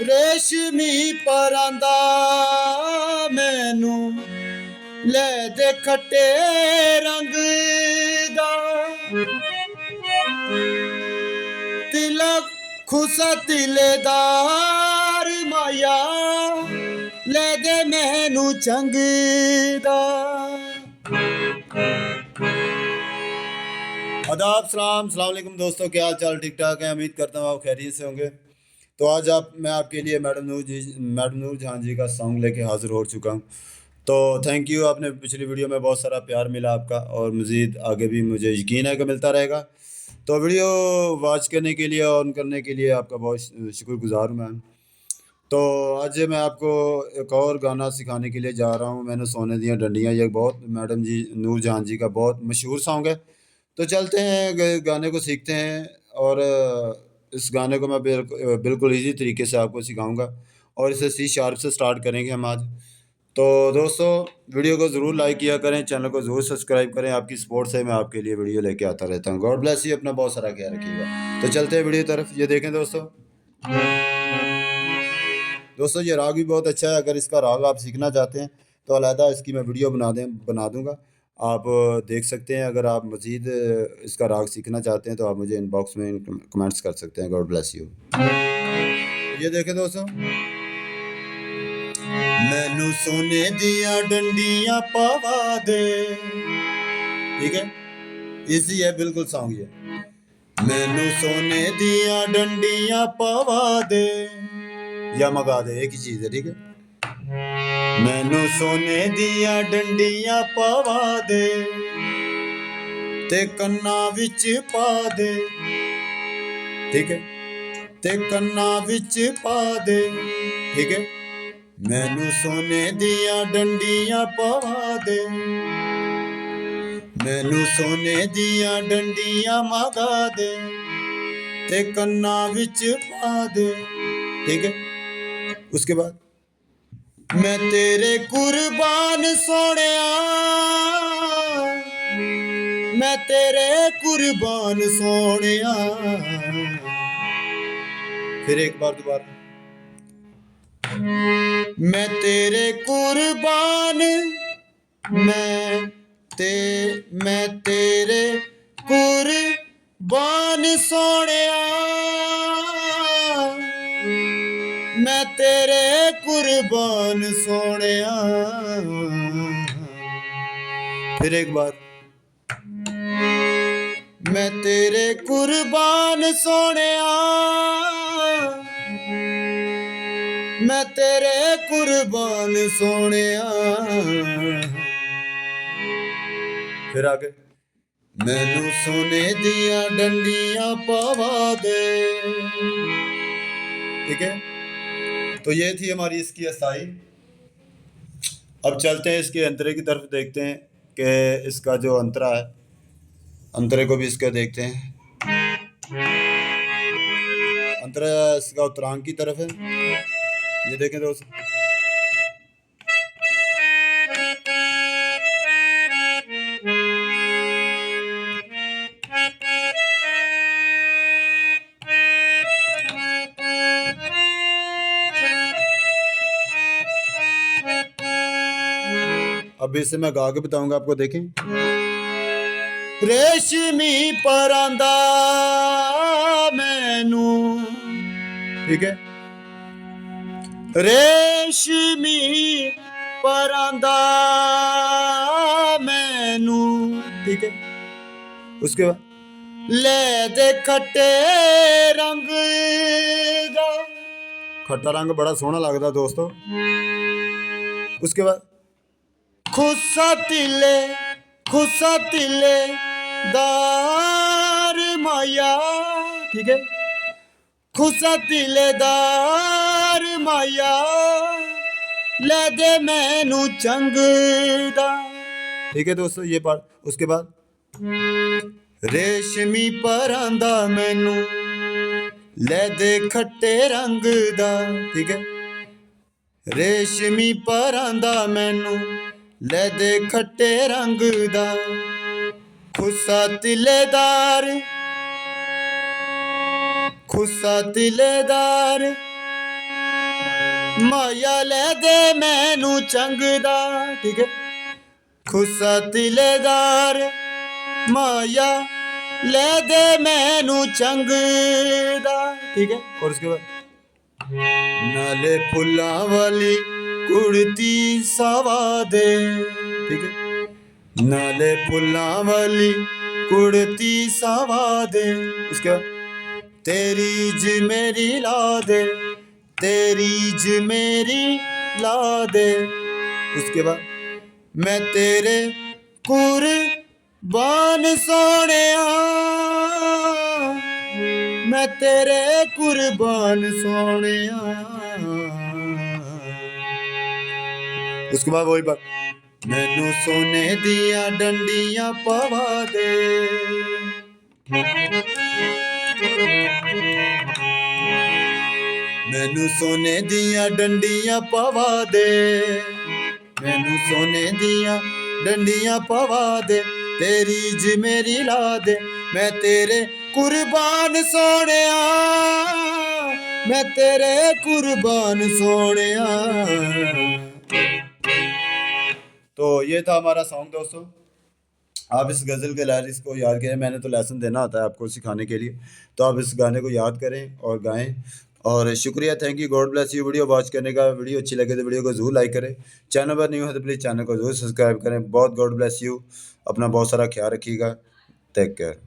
रेशमी परांदा मैनू ले दे खट्टे रंग दा तिलक खुसा तिलेदार माया ले दे मैनू चंगदा। आदाब सलाम अलैकुम दोस्तों, क्या हाल चाल? ठीक ठाक है, उम्मीद करता हूँ आप खैरियत से होंगे। तो आज मैं आपके लिए मैडम नूर जहां जी का सॉन्ग लेके हाजिर हो चुका हूँ। तो थैंक यू, आपने पिछली वीडियो में बहुत सारा प्यार मिला आपका, और मज़ीद आगे भी मुझे यकीन है कि मिलता रहेगा। तो वीडियो वॉच करने के लिए, ऑन करने के लिए आपका बहुत शुक्रगुजार हूँ मैं। तो आज मैं आपको एक और गाना सिखाने के लिए जा रहा हूँ। मैंने सोने दिया डंडियाँ, ये बहुत मैडम जी नूर जहां जी का बहुत मशहूर सॉन्ग है। तो चलते हैं गाने को सीखते हैं, और इस गाने को मैं बिल्कुल इजी तरीके से आपको सिखाऊंगा, और इसे सी शार्प से स्टार्ट करेंगे हम आज। तो दोस्तों, वीडियो को ज़रूर लाइक किया करें, चैनल को ज़रूर सब्सक्राइब करें। आपकी सपोर्ट से मैं आपके लिए वीडियो लेके आता रहता हूँ। गॉड ब्लेस यू, अपना बहुत सारा ख्याल रखिएगा। तो चलते हैं वीडियो तरफ। ये देखें दोस्तों, ये राग भी बहुत अच्छा है। अगर इसका राग आप सीखना चाहते हैं तो अलहदा इसकी मैं वीडियो बना दूंगा, आप देख सकते हैं। अगर आप मज़ीद इसका राग सीखना चाहते हैं तो आप मुझे इनबॉक्स में कमेंट्स कर सकते हैं। God bless you. ये देखें दोस्तों, मैनू सोने दिया डंडियां पावा दे, ठीक है, इजी है बिल्कुल सॉन्ग ये। मैनू सोने दिया डंडियां पावा दे या मगा दे, एक ही चीज है, ठीक है। मैनू सोने दिया डंडियां पावा दे ते कन्ना विच पा दे, ठीक है, ते कन्ना विच पा दे, ठीक है। मैनू सोने दिया डंडियां पावा दे, मैनू सोने दिया डंडियां मगा दे ते कन्ना विच पा दे, ठीक है। उसके बाद मैं तेरे कुर्बान सोनिया, मैं तेरे कुर्बान सोनिया। फिर एक बार दोबारा, मैं तेरे कुर्बान, मैं तेरे कुर्बान सोनिया, मैं तेरे कुर्बान सोनिया। फिर एक बार, मैं तेरे कुर्बान सोनिया, मैं तेरे कुर्बान सोनिया। फिर आगे, मैनू सोने दिया डंडियां पावा दे, ठीक है। तो ये थी हमारी इसकी असाई। अब चलते हैं इसके अंतरे की तरफ, देखते हैं कि इसका जो अंतरा है, अंतरे को भी इसका देखते हैं। अंतरा इसका उत्तरांग की तरफ है, ये देखें दोस्त। अब इसे मैं गा के बताऊंगा आपको, देखें। रेशमी परांदा मैनू, ठीक है, रेशमी परांदा मैनू, ठीक है। उसके बाद ले दे खट्टे रंग दा, खट्टा रंग बड़ा सोहना लगता दोस्तों। उसके बाद खुसा तिले दार माया, ठीक है, खुसा तिलेदार माया ले दे मैनू चंगदा, ठीक है दोस्तों, ये पार्ट। उसके बाद रेशमी परांदा मैनू ले दे खट्टे रंग दा, ठीक है, रेशमी परांदा मैनू ले दे खट्टे रंग दा, खुसा तिलेदार, खुसा तिलेदार माया ले दे मैनू चंगदा, ठीक है, खुसा तिलेदार, माया ले दे मैनू चंगदा, ठीक है। और उसके बाद नाले फुल्लां वाली कुड़ती सावा दे, ठीक है, नाले फुल्लां वाली कुड़ती सावा दे। उसके बाद तेरी ज मेरी ला दे, तेरी ज मेरी ला दे। उसके बाद मैं तेरे कुर्बान सोहणिया, मैं तेरे कुर्बान सोहणिया। उसके बाद वही बात, मैनू सोने दिया डंडियां पवा दे, मैनू सोने दिया डंडियां पवा दे, मैनू सोने दिया डंडियां पवा दे। तेरी ज मेरी ला दे, मैं तेरे कुर्बान सोहणिया, मैं तेरे कुर्बान सोहणिया। तो ये था हमारा सॉन्ग दोस्तों। आप इस गज़ल के लिरिक्स को याद करें, मैंने तो लेसन देना होता है आपको सिखाने के लिए, तो आप इस गाने को याद करें और गाएं। और शुक्रिया, thank you, God bless you video watch करने का। वीडियो अच्छी लगे तो वीडियो को ज़रूर लाइक करें, चैनल पर न्यू है तो प्लीज़ चैनल को ज़रूर सब्सक्राइब करें। बहुत गॉड ब्लेस यू, अपना बहुत सारा ख्याल रखिएगा, टेक केयर।